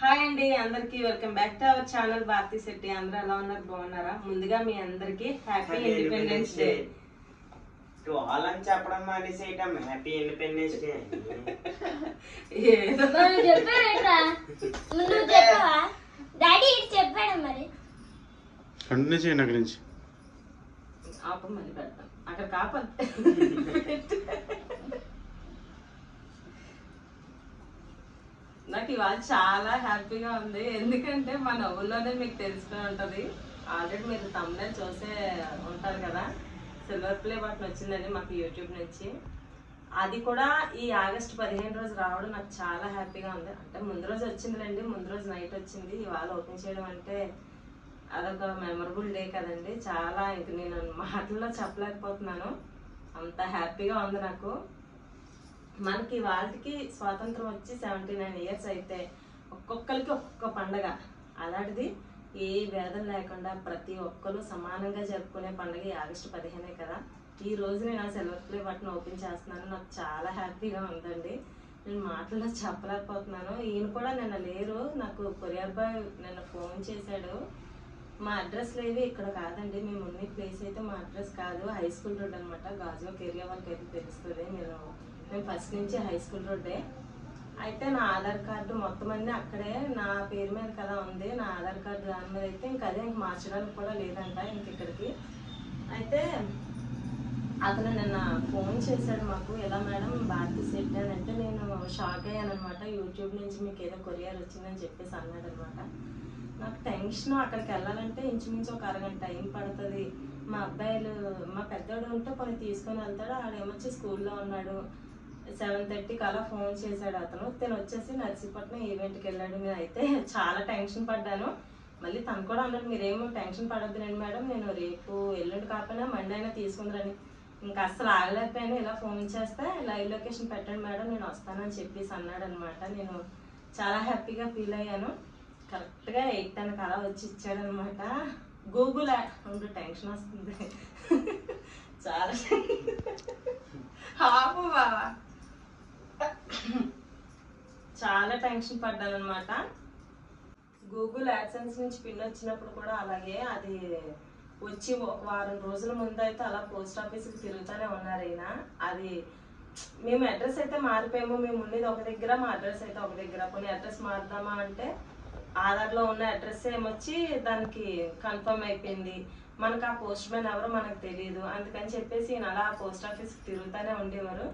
Hi అండి అందరికి welcome back to our channel Bharathi Shetty. అందరూ ఎలా ఉన్నారు? బాగున్నారా? ముందుగా మీ అందరికి హ్యాపీ ఇండిపెండెన్స్ డే. వాళ్ళని చెప్పడం మానేసేయటం హ్యాపీ ఇండిపెండెన్స్ డే. ఏదో కంటిన్యూ చేయండి అక్కడి నుంచి. ఆపం మళ్ళీ పెడతాం అక్కడ కాపదు. నాకు ఇవాళ చాలా హ్యాపీగా ఉంది, ఎందుకంటే మన ఊళ్ళోనే మీకు తెలుసుకుని ఉంటది. ఆల్రెడీ మీరు తమ్ముడే చూసే ఉంటారు కదా, సిల్వర్ ప్లే బటన్ వచ్చిందండి మాకు యూట్యూబ్ నుంచి. అది కూడా ఈ ఆగస్టు 15 రోజు రావడం నాకు చాలా హ్యాపీగా ఉంది. అంటే ముందు రోజు వచ్చిందిలేండి, ముందు రోజు నైట్ వచ్చింది. ఇవాళ ఓపెన్ చేయడం అంటే అదొక మెమరబుల్ డే కదండి. చాలా ఇంక నేను మాటల్లో చెప్పలేకపోతున్నాను, అంత హ్యాపీగా ఉంది నాకు. మనకి వాళ్ళకి స్వాతంత్రం వచ్చి 79 ఇయర్స్ అయితే ఒక్కొక్కరికి ఒక్కొక్క పండగ. అలాంటిది ఏ భేదం లేకుండా ప్రతి ఒక్కరు సమానంగా జరుపుకునే పండుగ ఈ ఆగస్టు 15 కదా. ఈ రోజు నేను ఆ సిల్వర్ ప్లే బటన్ ఓపెన్ చేస్తున్నాను, నాకు చాలా హ్యాపీగా ఉందండి. నేను మాటల్లో చెప్పలేకపోతున్నాను. ఈయన కూడా నిన్న లేరు, నాకు కొరియర్ బాయ్ నిన్న ఫోన్ చేశాడు. మా అడ్రస్ లేవి ఇక్కడ కాదండి, మేము ఉన్న ప్లేస్ అయితే మా అడ్రస్ కాదు, హై స్కూల్ రోడ్ అనమాట. గాజువాక ఏరియా వాళ్ళకి అయితే తెలుస్తుంది. మేము ఫస్ట్ నుంచి హై స్కూల్ రోడ్డే. అయితే నా ఆధార్ కార్డు మొత్తం అన్నీ అక్కడే నా పేరు మీద కదా ఉంది, నా ఆధార్ కార్డు దాని మీద అయితే ఇంక అదే ఇంక మార్చడానికి కూడా లేదంట ఇంక ఇక్కడికి. అయితే అతను నిన్న ఫోన్ చేశాడు మాకు, ఎలా మేడం భారతి సెట్ అని అంటే నేను షాక్ అయ్యాను అనమాట. యూట్యూబ్ నుంచి మీకు ఏదో కొరియర్ వచ్చిందని చెప్పేసి అన్నాడు అనమాట. నాకు టెన్షన్, అక్కడికి వెళ్ళాలంటే ఇంచుమించు ఒక అరగంట టైం పడుతుంది. మా అబ్బాయిలు మా పెద్దోడు ఉంటే కొన్ని తీసుకొని వెళ్తాడు, ఆడేమొచ్చి స్కూల్లో ఉన్నాడు. 7:30కి అలా ఫోన్ చేశాడు అతను. తను వచ్చేసి నర్సీపట్నం ఈవెంట్కి వెళ్ళాడు. నేను అయితే చాలా టెన్షన్ పడ్డాను. మళ్ళీ తను కూడా అన్నాడు, మీరేమో టెన్షన్ పడొద్దునండి మేడం, నేను రేపు ఎల్లుండి కాకపోయినా మండే అయినా తీసుకుందరని. ఇంకా అస్సలు ఆగలేకపోయాను. ఇలా ఫోన్ చేస్తే లైవ్ లొకేషన్ పెట్టండి మేడం నేను వస్తానని చెప్పేసి అన్నాడు అనమాట. నేను చాలా హ్యాపీగా ఫీల్ అయ్యాను. కరెక్ట్గా 8:10కి అలా వచ్చి ఇచ్చాడు అనమాట. గూగుల్ ఉండు, టెన్షన్ వస్తుంది చాలా. ఆపు బావా, చాలా టెన్షన్ పడ్డాను అనమాట. గూగుల్ యాడ్సెన్స్ నుంచి పిన్ వచ్చినప్పుడు కూడా అలాగే అది వచ్చి ఒక వారం రోజుల ముందు అయితే అలా పోస్ట్ ఆఫీస్కి తిరుగుతూనే ఉన్నారు ఈయన. అది మేము అడ్రస్ అయితే మారిపోయాము, మేము ఉండేది ఒక దగ్గర, మా అడ్రస్ అయితే ఒక దగ్గర. కొన్ని అడ్రస్ మారుదామా అంటే ఆధార్లో ఉన్న అడ్రస్ ఏమొచ్చి దానికి కన్ఫర్మ్ అయిపోయింది. మనకు ఆ పోస్ట్ మ్యాన్ ఎవరో మనకు తెలియదు, అందుకని చెప్పేసి ఈయన అలా పోస్ట్ ఆఫీస్కి తిరుగుతూనే ఉండేవారు.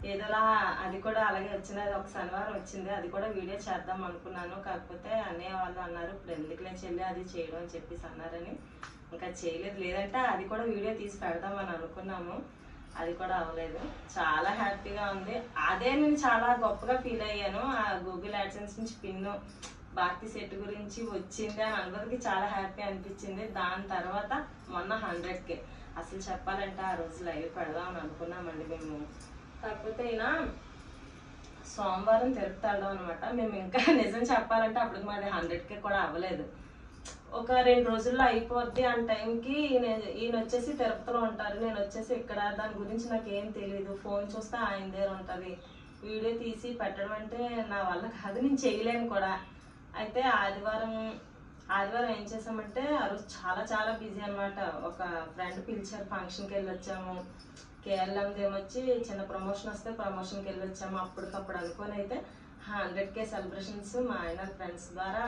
ఏదోలా అది కూడా అలాగే వచ్చింది. అది ఒక శనివారం వచ్చింది, అది కూడా వీడియో చేద్దాం అనుకున్నాను. కాకపోతే అన్నయ్య వాళ్ళు అన్నారు ఇప్పుడు ఎందుకులే చెల్లి అది చేయడం అని చెప్పేసి అన్నారని ఇంకా చేయలేదు. లేదంటే అది కూడా వీడియో తీసి పెడదామని అనుకున్నాము, అది కూడా అవ్వలేదు. చాలా హ్యాపీగా ఉంది. అదే నేను చాలా గొప్పగా ఫీల్ అయ్యాను. ఆ గూగుల్ యాడ్సెన్స్ నుంచి పిన్ను భారతి సెట్ గురించి వచ్చింది అని అందరికి చాలా హ్యాపీ అనిపించింది. దాని తర్వాత మొన్న 100K అసలు చెప్పాలంటే ఆ రోజు లైవ్ పెడదామని అనుకున్నామండి మేము. కాకపోతే ఈయన సోమవారం తిరుపుతాడు అనమాట. మేము ఇంకా నిజం చెప్పాలంటే అప్పటికి మాది 100K కూడా అవ్వలేదు. ఒక 2 రోజుల్లో అయిపోద్ది ఆ టైంకి ఈయన వచ్చేసి తిరుపతిలో ఉంటారు, నేను వచ్చేసి ఇక్కడ. దాని గురించి నాకు ఏం తెలియదు. ఫోన్ చూస్తే ఆయన దగ్గర ఉంటుంది. వీడియో తీసి పెట్టడం అంటే నా వల్ల కాదు, నేను చేయలేను కూడా. అయితే ఆదివారం ఏం చేసామంటే ఆ రోజు చాలా చాలా బిజీ అనమాట. ఒక ఫ్రెండ్ పిలిచారు, ఫంక్షన్కి వెళ్ళి వచ్చాము. కేరళం ఏమొచ్చి చిన్న ప్రమోషన్ వస్తే ప్రమోషన్కి వెళ్ళి వచ్చాము. అప్పటికప్పుడు అనుకొని అయితే 100K సెలబ్రేషన్స్ మా ఆయన ఫ్రెండ్స్ ద్వారా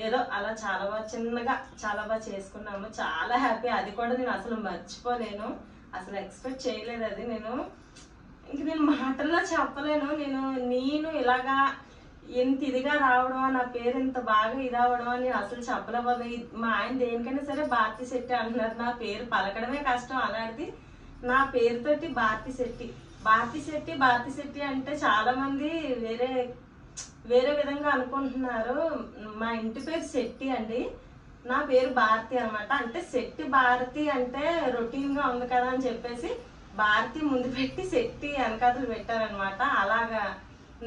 ఏదో అలా చాలా బాగా చిన్నగా చాలా బాగా చేసుకున్నాము. చాలా హ్యాపీ. అది కూడా నేను అసలు మర్చిపోలేను, అసలు ఎక్స్పెక్ట్ చేయలేదు. అది నేను మాటల్లో చెప్పలేను. నేను ఇలాగా ఎంత ఇదిగా రావడం, నా పేరు ఇంత బాగా ఇదవడం అని అసలు చెప్పలేకపోతే. మా ఆయన దేనికైనా సరే భారతి శెట్టి అంటున్నారు, నా పేరు పలకడమే కష్టం. అలాంటిది నా పేరుతోటి భారతి శెట్టి భారతి శెట్టి అంటే చాలా మంది వేరే విధంగా అనుకుంటున్నారు. మా ఇంటి పేరు శెట్టి అండి, నా పేరు భారతి అనమాట. అంటే శెట్టి భారతి అంటే రొటీన్ గా ఉంది కదా అని చెప్పేసి భారతి ముందు పెట్టి శెట్టి వెనకాతలు పెట్టారనమాట. అలాగా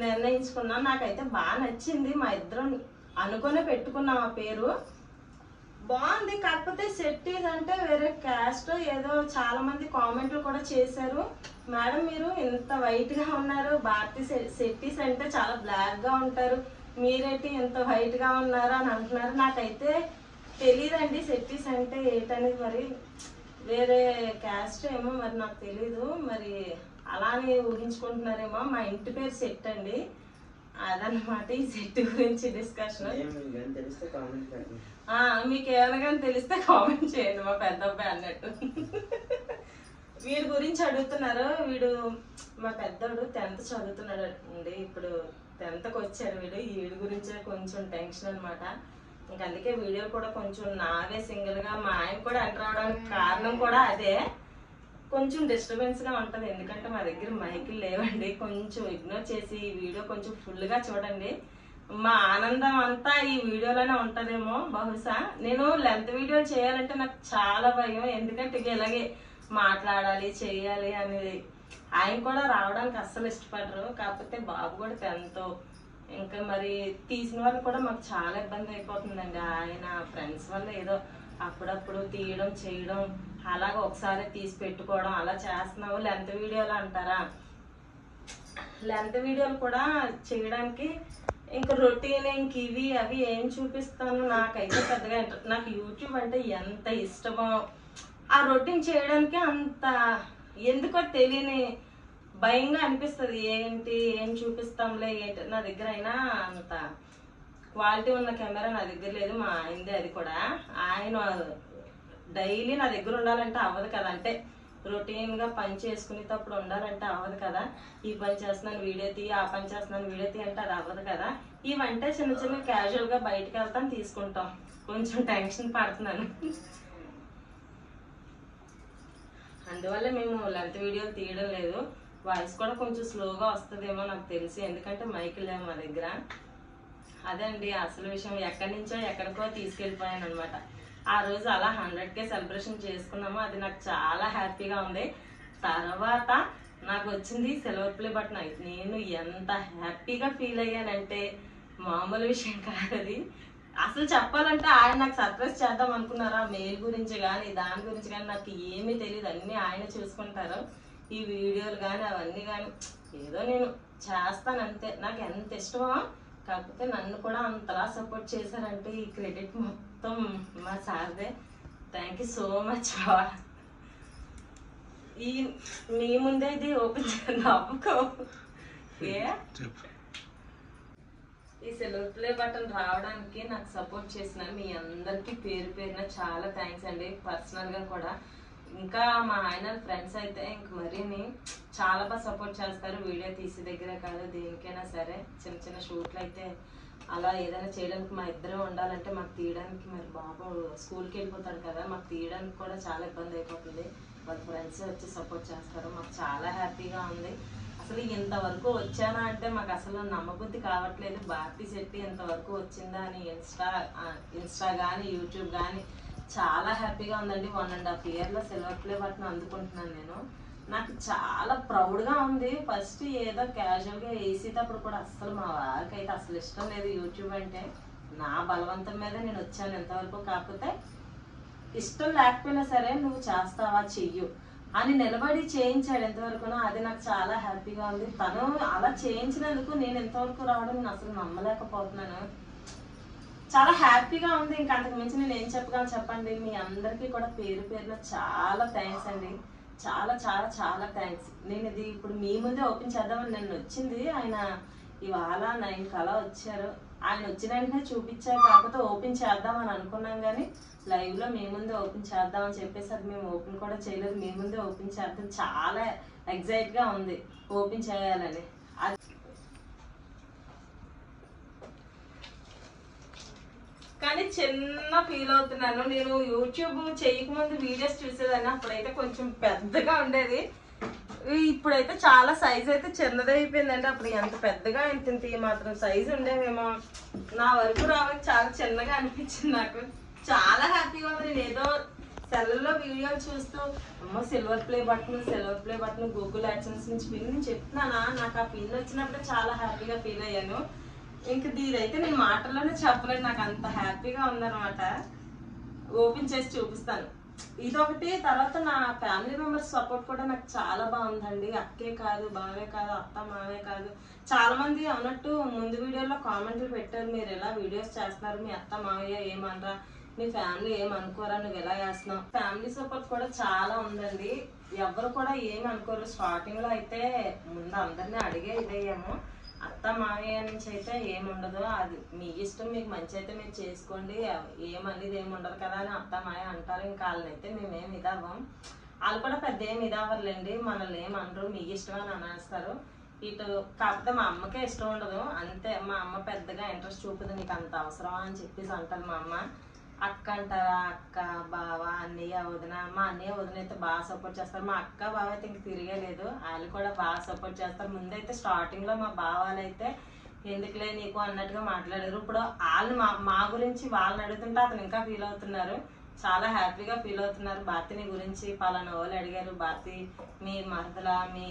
నిర్ణయించుకున్నాను. నాకైతే బాగా నచ్చింది. మా ఇద్దరం అనుకునే పెట్టుకున్నాం ఆ పేరు, బాగుంది. కాకపోతే శెట్టీస్ అంటే వేరే క్యాస్ట్ ఏదో చాలా మంది కామెంట్లు కూడా చేశారు, మేడం మీరు ఇంత వైట్ గా ఉన్నారు, భారతి శెట్టీస్ అంటే చాలా బ్లాక్ గా ఉంటారు, మీరేంటి ఇంత వైట్ గా ఉన్నారు అని అంటున్నారు. నాకైతే తెలియదండి సెట్టీస్ అంటే ఏంటనేది. మరి వేరే క్యాస్ట్ ఏమో మరి నాకు తెలీదు, మరి అలానే ఊహించుకుంటున్నారేమో. మా ఇంటి పేరు సెట్ అండి, అదనమాట ఈ సెట్ గురించి డిస్కషన్. తెలిస్తే కామెంట్ పెట్టండి. మీకు ఏమైనా కానీ తెలిస్తే కామెంట్ చేయండి మా పెద్ద అబ్బాయి అన్నట్టు. వీడి గురించి అడుగుతున్నారు. వీడు మా పెద్దోడు 10th చదువుతున్నాడు అండి, ఇప్పుడు 10thకి వచ్చారు. వీడి గురించే కొంచెం టెన్షన్ అనమాట. ఇంక అందుకే వీడియో కూడా కొంచెం నావే సింగిల్ గా, మా ఆయన కూడా ఎంటర్ అవడానికి కారణం కూడా అదే. కొంచెం డిస్టర్బెన్స్ గా ఉంటది, ఎందుకంటే మా దగ్గర మైకులు లేవండి. కొంచెం ఇగ్నోర్ చేసి ఈ వీడియో కొంచెం ఫుల్ గా చూడండి. మా ఆనందం అంతా ఈ వీడియోలోనే ఉంటదేమో బహుశా. నేను లెంత్ వీడియో చేయాలంటే నాకు చాలా భయం, ఎందుకంటే ఇలాగే మాట్లాడాలి చేయాలి అనేది. ఆయన కూడా రావడానికి అస్సలు ఇష్టపడరు, కాకపోతే బాబు కూడా 10th. ఇంకా మరి తీసిన వాళ్ళు కూడా మాకు చాలా ఇబ్బంది అయిపోతుందండి. ఆయన ఫ్రెండ్స్ వల్ల ఏదో అప్పుడప్పుడు తీయడం చేయడం, అలాగ ఒకసారి తీసి పెట్టుకోవడం అలా చేస్తున్నావు. లెంత్ వీడియోలు అంటారా, లెంత్ వీడియోలు కూడా చేయడానికి ఇంకా రొటీన్ ఇంక ఇవి అవి ఏం చూపిస్తాను. నాకైతే పెద్దగా నాకు యూట్యూబ్ అంటే ఎంత ఇష్టమో, ఆ రొటీన్ చేయడానికి అంత ఎందుకో తెలియని భయంగా అనిపిస్తుంది. ఏంటి ఏం చూపిస్తాంలే ఏంటి, నా దగ్గర అయినా అంత క్వాలిటీ ఉన్న కెమెరా నా దగ్గర లేదు, మా ఆయనదే. అది కూడా ఆయన డైలీ నా దగ్గర ఉండాలంటే అవ్వదు కదా, అంటే రొటీన్ గా పని చేసుకునేటప్పుడు ఉండాలంటే అవ్వదు కదా. ఈ పని చేస్తున్నాను వీడియో తీ, ఆ పని చేస్తున్నాను వీడియో తీ అంటే అది అవ్వదు కదా. ఇవంటే చిన్న చిన్న క్యాజువల్ గా బయటకు వెళ్తాం తీసుకుంటాం. కొంచెం టెన్షన్ పడుతున్నాను, అందువల్ల మేము లెంత్ వీడియోలు తీయడం లేదు. వాయిస్ కూడా కొంచెం స్లోగా వస్తుందేమో నాకు తెలిసి, ఎందుకంటే మైక్ లేవు మా దగ్గర. అదే అండి అసలు విషయం, ఎక్కడి నుంచో ఎక్కడికో తీసుకెళ్ళిపోయాను అనమాట. ఆ రోజు అలా 100K సెలబ్రేషన్ చేసుకున్నాము, అది నాకు చాలా హ్యాపీగా ఉంది. తర్వాత నాకు వచ్చింది సిల్వర్ ప్లే బటన్. నేను ఎంత హ్యాపీగా ఫీల్ అయ్యానంటే మామూలు విషయం కాదు అది. అసలు చెప్పాలంటే ఆయన నాకు సర్ప్రైజ్ చేద్దాం అనుకున్నారా, మెయిల్ గురించి కానీ దాని గురించి కానీ నాకు ఏమీ తెలియదు, అన్నీ ఆయన చూసుకుంటారు. ఈ వీడియోలు కానీ అవన్నీ కానీ ఏదో నేను చేస్తాను అంతే. నాకు ఎంత ఇష్టమో, కాకపోతే నన్ను కూడా అంతలా సపోర్ట్ చేశారంటే ఈ క్రెడిట్ మొత్తం మా సార్దే. థ్యాంక్ యూ సో మచ్ బాబా. ఈ మీ ముందే ఇది ఓపెన్ నవ్వుకో. ఈ సిల్వర్ ప్లే బటన్ రావడానికి నాకు సపోర్ట్ చేసిన మీ అందరికీ పేరు పేరున చాలా థ్యాంక్స్ అండి. పర్సనల్గా కూడా ఇంకా మా ఆయన ఫ్రెండ్స్ అయితే ఇంక మరీని చాలా బాగా సపోర్ట్ చేస్తారు. వీడియో తీసే దగ్గరే కాదు దేనికైనా సరే, చిన్న చిన్న షూట్లు అయితే అలా ఏదైనా చేయడానికి మా ఇద్దరే ఉండాలంటే మాకు తీయడానికి, మరి బాబు స్కూల్కి వెళ్ళిపోతాడు కదా, మాకు తీయడానికి కూడా చాలా ఇబ్బంది అయిపోతుంది. వాళ్ళ ఫ్రెండ్స్ వచ్చి సపోర్ట్ చేస్తారు, మాకు చాలా హ్యాపీగా ఉంది. అసలు ఇంతవరకు వచ్చానా అంటే మాకు అసలు నమ్మబుద్ధి కావట్లేదు. భారతీ శెట్టి ఇంతవరకు వచ్చిందా అని ఇన్స్టా కానీ యూట్యూబ్ కానీ చాలా హ్యాపీగా ఉందండి. 1.5 yearలో సిల్వర్ ప్లే బటన్ అందుకుంటున్నాను నేను. నాకు చాలా ప్రౌడ్గా ఉంది. ఫస్ట్ ఏదో క్యాజువల్గా వేసేటప్పుడు కూడా అస్సలు మా వారికి అయితే అసలు ఇష్టం లేదు యూట్యూబ్ అంటే. నా బలవంతం మీద నేను వచ్చాను ఎంతవరకు. కాకపోతే ఇష్టం లేకపోయినా సరే నువ్వు చేస్తావా చెయ్యు అని నిలబడి చేయించాడు ఎంతవరకునో, అది నాకు చాలా హ్యాపీగా ఉంది. తను అలా చేయించినందుకు నేను ఎంతవరకు రావడం నేను అసలు నమ్మలేకపోతున్నాను. చాలా హ్యాపీగా ఉంది. ఇంకా అంతకు మించి నేను ఏం చెప్పగలను చెప్పండి. మీ అందరికీ కూడా పేరు పేరున చాలా థ్యాంక్స్ అండి, చాలా చాలా చాలా థ్యాంక్స్. నేను ఇది ఇప్పుడు మీ ముందే ఓపెన్ చేద్దామని నన్ను వచ్చింది. ఆయన ఇవాళ 9కి అలా వచ్చారు. ఆయన వచ్చిన వెంటనే చూపించారు, కాకపోతే ఓపెన్ చేద్దామని అనుకున్నాం కానీ లైవ్లో మీ ముందే ఓపెన్ చేద్దామని చెప్పేసి అది మేము ఓపెన్ కూడా చేయలేదు. మీ ముందే ఓపెన్ చేద్దాం, చాలా ఎగ్జైట్గా ఉంది ఓపెన్ చేయాలని. కానీ చిన్న ఫీల్ అవుతున్నాను. నేను యూట్యూబ్ చేయకముందు వీడియోస్ చూసేదాన్ని, అప్పుడైతే కొంచెం పెద్దగా ఉండేది. ఇప్పుడైతే చాలా సైజ్ అయితే చిన్నది అయిపోయిందండి. అప్పుడు ఎంత పెద్దగా ఇంత మాత్రం సైజు ఉండేవేమో, నా వరకు రావడానికి చాలా చిన్నగా అనిపించింది. నాకు చాలా హ్యాపీగా ఉంది. నేను ఏదో సెల్లో వీడియోలు చూస్తూ అమ్మో silver play button Google AdSense నుంచి పిన్ నేను చెప్తున్నానా, నాకు ఆ పిన్ వచ్చినప్పుడే చాలా హ్యాపీగా ఫీల్ అయ్యాను. ఇంక దీదైతే నేను మాటల్లోనే చెప్పలేదు, నాకు అంత హ్యాపీగా ఉందన్నమాట. ఓపెన్ చేసి చూపిస్తాను. ఇదొకటి. తర్వాత నా ఫ్యామిలీ మెంబర్స్ సపోర్ట్ కూడా నాకు చాలా బాగుందండి. అక్కే కాదు, బావే కాదు, అత్త మావే కాదు, చాలా మంది అన్నట్టు ముందు వీడియోలో కామెంట్లు పెట్టారు, మీరు ఎలా వీడియోస్ చేస్తున్నారు, మీ అత్త మావయ్య ఏమనరా, మీ ఫ్యామిలీ ఏమనుకోరా, నువ్వు ఎలా చేస్తున్నావు. ఫ్యామిలీ సపోర్ట్ కూడా చాలా ఉందండి. ఎవరు కూడా ఏమి అనుకోరు. స్టార్టింగ్ లో అయితే ముందు అందరినీ అడిగే ఇదయ్యాము. అత్త మావయ్య నుంచి అయితే ఏముండదు, అది మీ ఇష్టం, మీకు మంచి అయితే మీరు చేసుకోండి, ఏమనేది ఏమి ఉండదు కదా అని అత్త మావయ్య అంటారు. ఇంకా వాళ్ళనైతే మేమేమి ఇదవ్వం. వాళ్ళు కూడా పెద్ద ఏమి ఇదవ్వరులేండి, మనల్ని ఏమనరు, మీ ఇష్టం అని అనేస్తారు. ఇటు కాకపోతే మా అమ్మకే ఇష్టం ఉండదు అంతే. మా అమ్మ పెద్దగా ఇంట్రెస్ట్ చూపుతుంది, నీకు అంత అవసరమా అని చెప్పేసి అంటారు మా అమ్మ. అక్క అంటారా, అక్క బావ అన్నయ్య వదిన. మా అన్నయ్య వదిన అయితే బాగా సపోర్ట్ చేస్తారు. మా అక్క బావ అయితే ఇంక తిరిగే లేదు, వాళ్ళు కూడా బాగా సపోర్ట్ చేస్తారు. ముందైతే స్టార్టింగ్ లో మా బావాలు అయితే ఎందుకులే నీకు అన్నట్టుగా మాట్లాడారు. ఇప్పుడు వాళ్ళు మా గురించి వాళ్ళని అడుగుతుంటే అతను ఇంకా ఫీల్ అవుతున్నారు, చాలా హ్యాపీగా ఫీల్ అవుతున్నారు. భారతిని గురించి పలానా వాళ్ళు అడిగారు, భారతి మీ మరదలా, మీ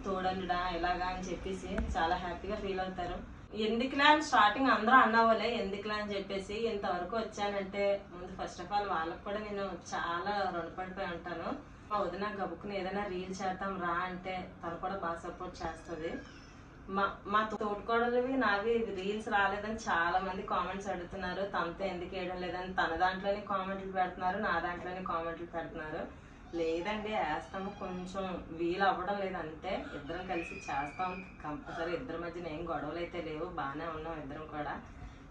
తోడలుడా ఇలాగా అని చెప్పేసి చాలా హ్యాపీగా ఫీల్ అవుతారు. ఎందుకులే అని స్టార్టింగ్ అందరూ అన్నవాళ్ళే, ఎందుకులే అని చెప్పేసి ఇంతవరకు వచ్చానంటే ముందు ఫస్ట్ ఆఫ్ ఆల్ వాళ్ళకి కూడా నేను చాలా రుణపడిపోయి ఉంటాను. మా వదిన గబుక్కుని ఏదైనా రీల్ చేద్దాం రా అంటే తను కూడా బాగా సపోర్ట్ చేస్తుంది. మా తోటికోడలివి నావి రీల్స్ రాలేదని చాలా మంది కామెంట్స్ అడుగుతున్నారు, తనతో ఎందుకు వేయడం లేదని. తన దాంట్లోనే కామెంట్లు పెడుతున్నారు, నా దాంట్లోనే కామెంట్లు పెడుతున్నారు. లేదండి వేస్తాము, కొంచెం వీలు అవ్వడం లేదు అంతే. ఇద్దరం కలిసి చేస్తాం కంపల్సరీ. ఇద్దరి మధ్యన ఏం గొడవలు అయితే లేవు, బాగానే ఉన్నాం ఇద్దరం కూడా.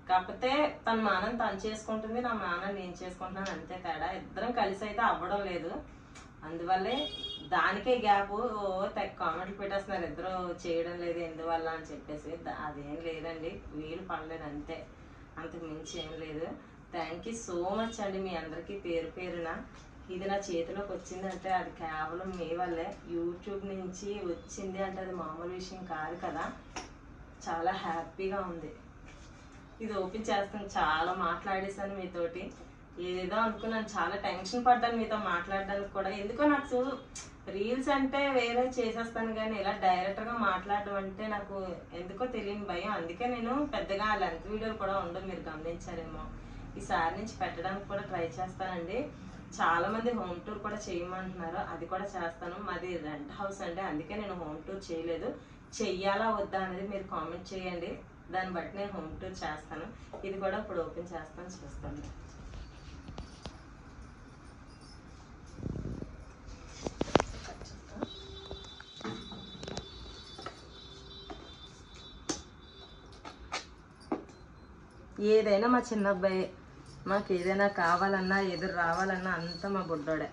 కాకపోతే తన మానం తను చేసుకుంటుంది, నా మానం నేను చేసుకుంటున్నాను అంతే తేడా. ఇద్దరం కలిసి అయితే అవ్వడం లేదు, అందువల్లే దానికే గ్యాప్. కామెంట్లు పెట్టేస్తున్నారు ఇద్దరు చేయడం లేదు ఎందువల్ల అని చెప్పేసి. అదేం లేదండి, వీలు పడలేదు అంతే, అంతకు మించి ఏం లేదు. థ్యాంక్ యూ సో మచ్ అండి మీ అందరికీ పేరు పేరున. ఇది నా చేతిలోకి వచ్చిందంటే అది కేవలం మీ వల్లే. యూట్యూబ్ నుంచి వచ్చింది అంటే అది మామూలు విషయం కాదు కదా. చాలా హ్యాపీగా ఉంది. ఇది ఓపెన్ చేస్తాను, చాలా మాట్లాడేసాను మీతోటి, ఏదేదో అనుకున్నాను, చాలా టెన్షన్ పడ్డాను మీతో మాట్లాడడానికి కూడా. ఎందుకో నాకు రీల్స్ అంటే వేరే చేసేస్తాను కానీ ఇలా డైరెక్ట్గా మాట్లాడడం అంటే నాకు ఎందుకో తెలియని భయం. అందుకే నేను పెద్దగా లెంత్ వీడియోలు కూడా ఉండవు, మీరు గమనించారేమో. ఈసారి నుంచి పెట్టడానికి కూడా ట్రై చేస్తానండి. చాలా మంది హోమ్ టూర్ కూడా చేయమంటున్నారు, అది కూడా చేస్తాను. మాది రెంట్ హౌస్ అండి, అందుకే నేను హోమ్ టూర్ చేయలేదు. చెయ్యాలా వద్దా అనేది మీరు కామెంట్ చేయండి, దాన్ని బట్టి నేను హోమ్ టూర్ చేస్తాను. ఇది కూడా ఇప్పుడు ఓపెన్ చేస్తాను, చూస్తాను. ఏదైనా మా చిన్న అబ్బాయి, మాకు ఏదైనా కావాలన్నా ఎదురు రావాలన్నా అంతా మా బుడ్డోడే.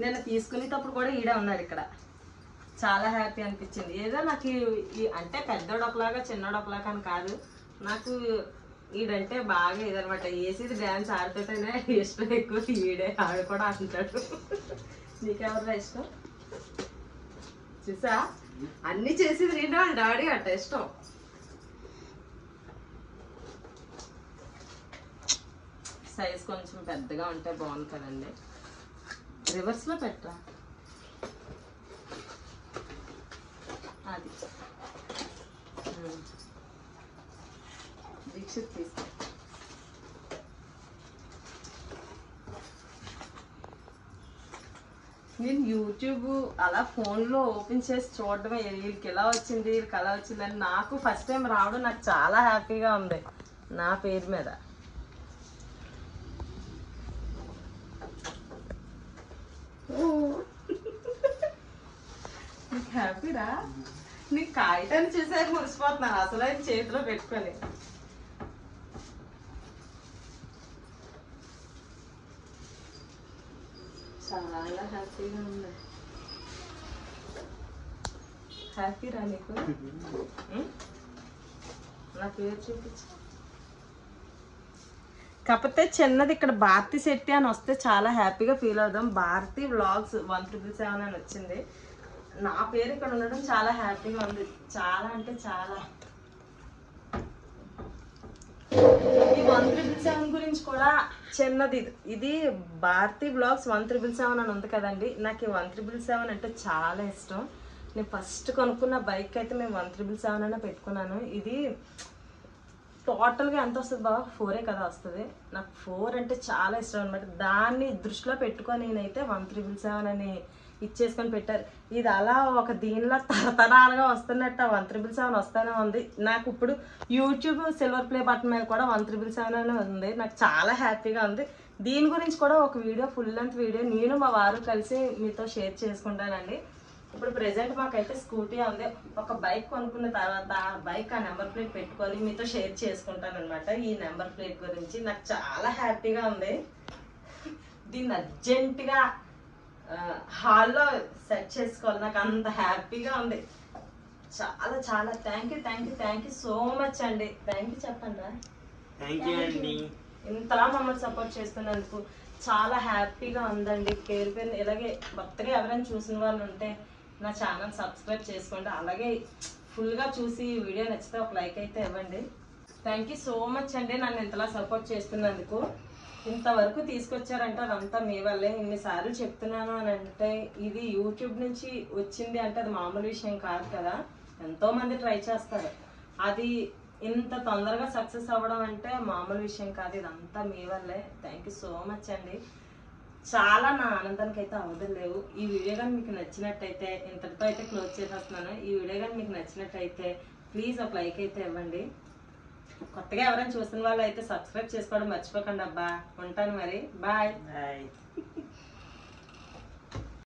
నేను తీసుకునేటప్పుడు కూడా ఈడే ఉన్నాడు ఇక్కడ, చాలా హ్యాపీ అనిపించింది. ఏదో నాకు అంటే పెద్దోడు ఒకలాగా చిన్నోడు ఒకలాగా అని కాదు, నాకు ఈడంటే బాగా ఇదనమాట. వేసేది డ్యాన్స్ ఆడుతుంటేనే ఇష్టం ఎక్కువ, ఈడే ఆడు కూడా అంటాడు. నీకెవరిదా ఇష్టం? చూసా అన్ని చేసేది నేను, వాళ్ళ డాడీ అట్ట ఇష్టం. సైజ్ కొంచెం పెద్దగా ఉంటే బాగుంది కదండి. రివర్స్ లో పెట్టరా అది. దీక్షిత్ తీసుకో. నేను యూట్యూబ్ అలా ఫోన్లో ఓపెన్ చేసి చూడడమే, వీళ్ళకి ఎలా వచ్చింది వీళ్ళకి ఎలా వచ్చిందని. నాకు ఫస్ట్ టైం రావడం నాకు చాలా హ్యాపీగా ఉంది నా పేరు మీద. నీకు హ్యాపీరా? నీకు కాగితాన్ని చూసాక మురిసిపోతున్నాను అసలు, అది చేతిలో పెట్టుకొని. చాలా హ్యాపీగా ఉంది. హ్యాపీరా నీకు? నా పేరు చూపించు. కాకపోతే చిన్నది ఇక్కడ భారతి శెట్టి అని వస్తే చాలా హ్యాపీగా ఫీల్ అవుదాం. భారతి వ్లాగ్స్ 1377 అని వచ్చింది, నా పేరు ఇక్కడ ఉండడం చాలా హ్యాపీగా ఉంది. చాలా అంటే చాలా. ఈ 1377 గురించి కూడా చిన్నది, ఇది భారతి బ్లాగ్స్ 1377 అని ఉంది కదండి. నాకు ఈ 1377 అంటే చాలా ఇష్టం. నేను ఫస్ట్ కొనుక్కున్న బైక్ అయితే మేము 1377 అనే పెట్టుకున్నాను. ఇది టోటల్గా ఎంత వస్తుంది బాబా? 4 కదా వస్తుంది. నాకు 4 అంటే చాలా ఇష్టం అనమాట. దాన్ని దృష్టిలో పెట్టుకొని నేనైతే 1,777 అని ఇచ్చేసుకొని పెట్టారు. ఇది అలా ఒక దీనిలో తరతరాలుగా వస్తున్నట్టు 1,777 వస్తూనే ఉంది. నాకు ఇప్పుడు యూట్యూబ్ సిల్వర్ ప్లే బటన్ మీద కూడా 1,777 అనే ఉంది. నాకు చాలా హ్యాపీగా ఉంది. దీని గురించి కూడా ఒక వీడియో, ఫుల్ లెంత్ వీడియో నేను మా వారు కలిసి మీతో షేర్ చేసుకుంటానండి. ఇప్పుడు ప్రెసెంట్ మాకైతే స్కూటీ ఉంది. ఒక బైక్ కొనుక్కున్న తర్వాత ఆ బైక్ ఆ నెంబర్ ప్లేట్ పెట్టుకొని మీతో షేర్ చేసుకుంటాను అనమాట. ఈ నెంబర్ ప్లేట్ గురించి నాకు చాలా హ్యాపీగా ఉంది. దీన్ని అర్జెంటుగా హాల్లో సెట్ చేసుకోవాలి. నాకు అంత హ్యాపీగా ఉంది. చాలా చాలా థ్యాంక్ యూ సో మచ్ అండి. థ్యాంక్ యూ చెప్పండి. థ్యాంక్ యూ అండి. ఇంతలా మమ్మల్ని సపోర్ట్ చేస్తున్నందుకు చాలా హ్యాపీగా ఉందండి. పేరు పేరు ఇలాగే కొత్తగా ఎవరైనా చూసిన వాళ్ళు ఉంటే నా ఛానల్ సబ్స్క్రైబ్ చేసుకోండి. అలాగే ఫుల్గా చూసి ఈ వీడియో నచ్చితే ఒక లైక్ అయితే ఇవ్వండి. థ్యాంక్ యూ సో మచ్ అండి నన్ను ఇంతలా సపోర్ట్ చేస్తున్నందుకు. ఇంతవరకు తీసుకొచ్చారంటే అదంతా మీ వల్లే. ఇన్నిసార్లు చెప్తున్నాను అని అంటే ఇది యూట్యూబ్ నుంచి వచ్చింది అంటే అది మామూలు విషయం కాదు కదా. ఎంతోమంది ట్రై చేస్తారు. అది ఇంత తొందరగా సక్సెస్ అవ్వడం అంటే మామూలు విషయం కాదు. ఇదంతా మీ వల్లే. థ్యాంక్ యూ సో మచ్ అండి. చాలా నా ఆనందానికి అయితే అవధులు లేవు. ఈ వీడియో కానీ మీకు నచ్చినట్టయితే ఇంతటితో అయితే క్లోజ్ చేసేస్తున్నాను. ఈ వీడియో కానీ మీకు నచ్చినట్టయితే ప్లీజ్ ఒక లైక్ అయితే ఇవ్వండి. కొత్తగా ఎవరైనా చూస్తున్న వాళ్ళు అయితే సబ్స్క్రైబ్ చేసుకోవడం మర్చిపోకండి అబ్బా. ఉంటాను మరి. బాయ్.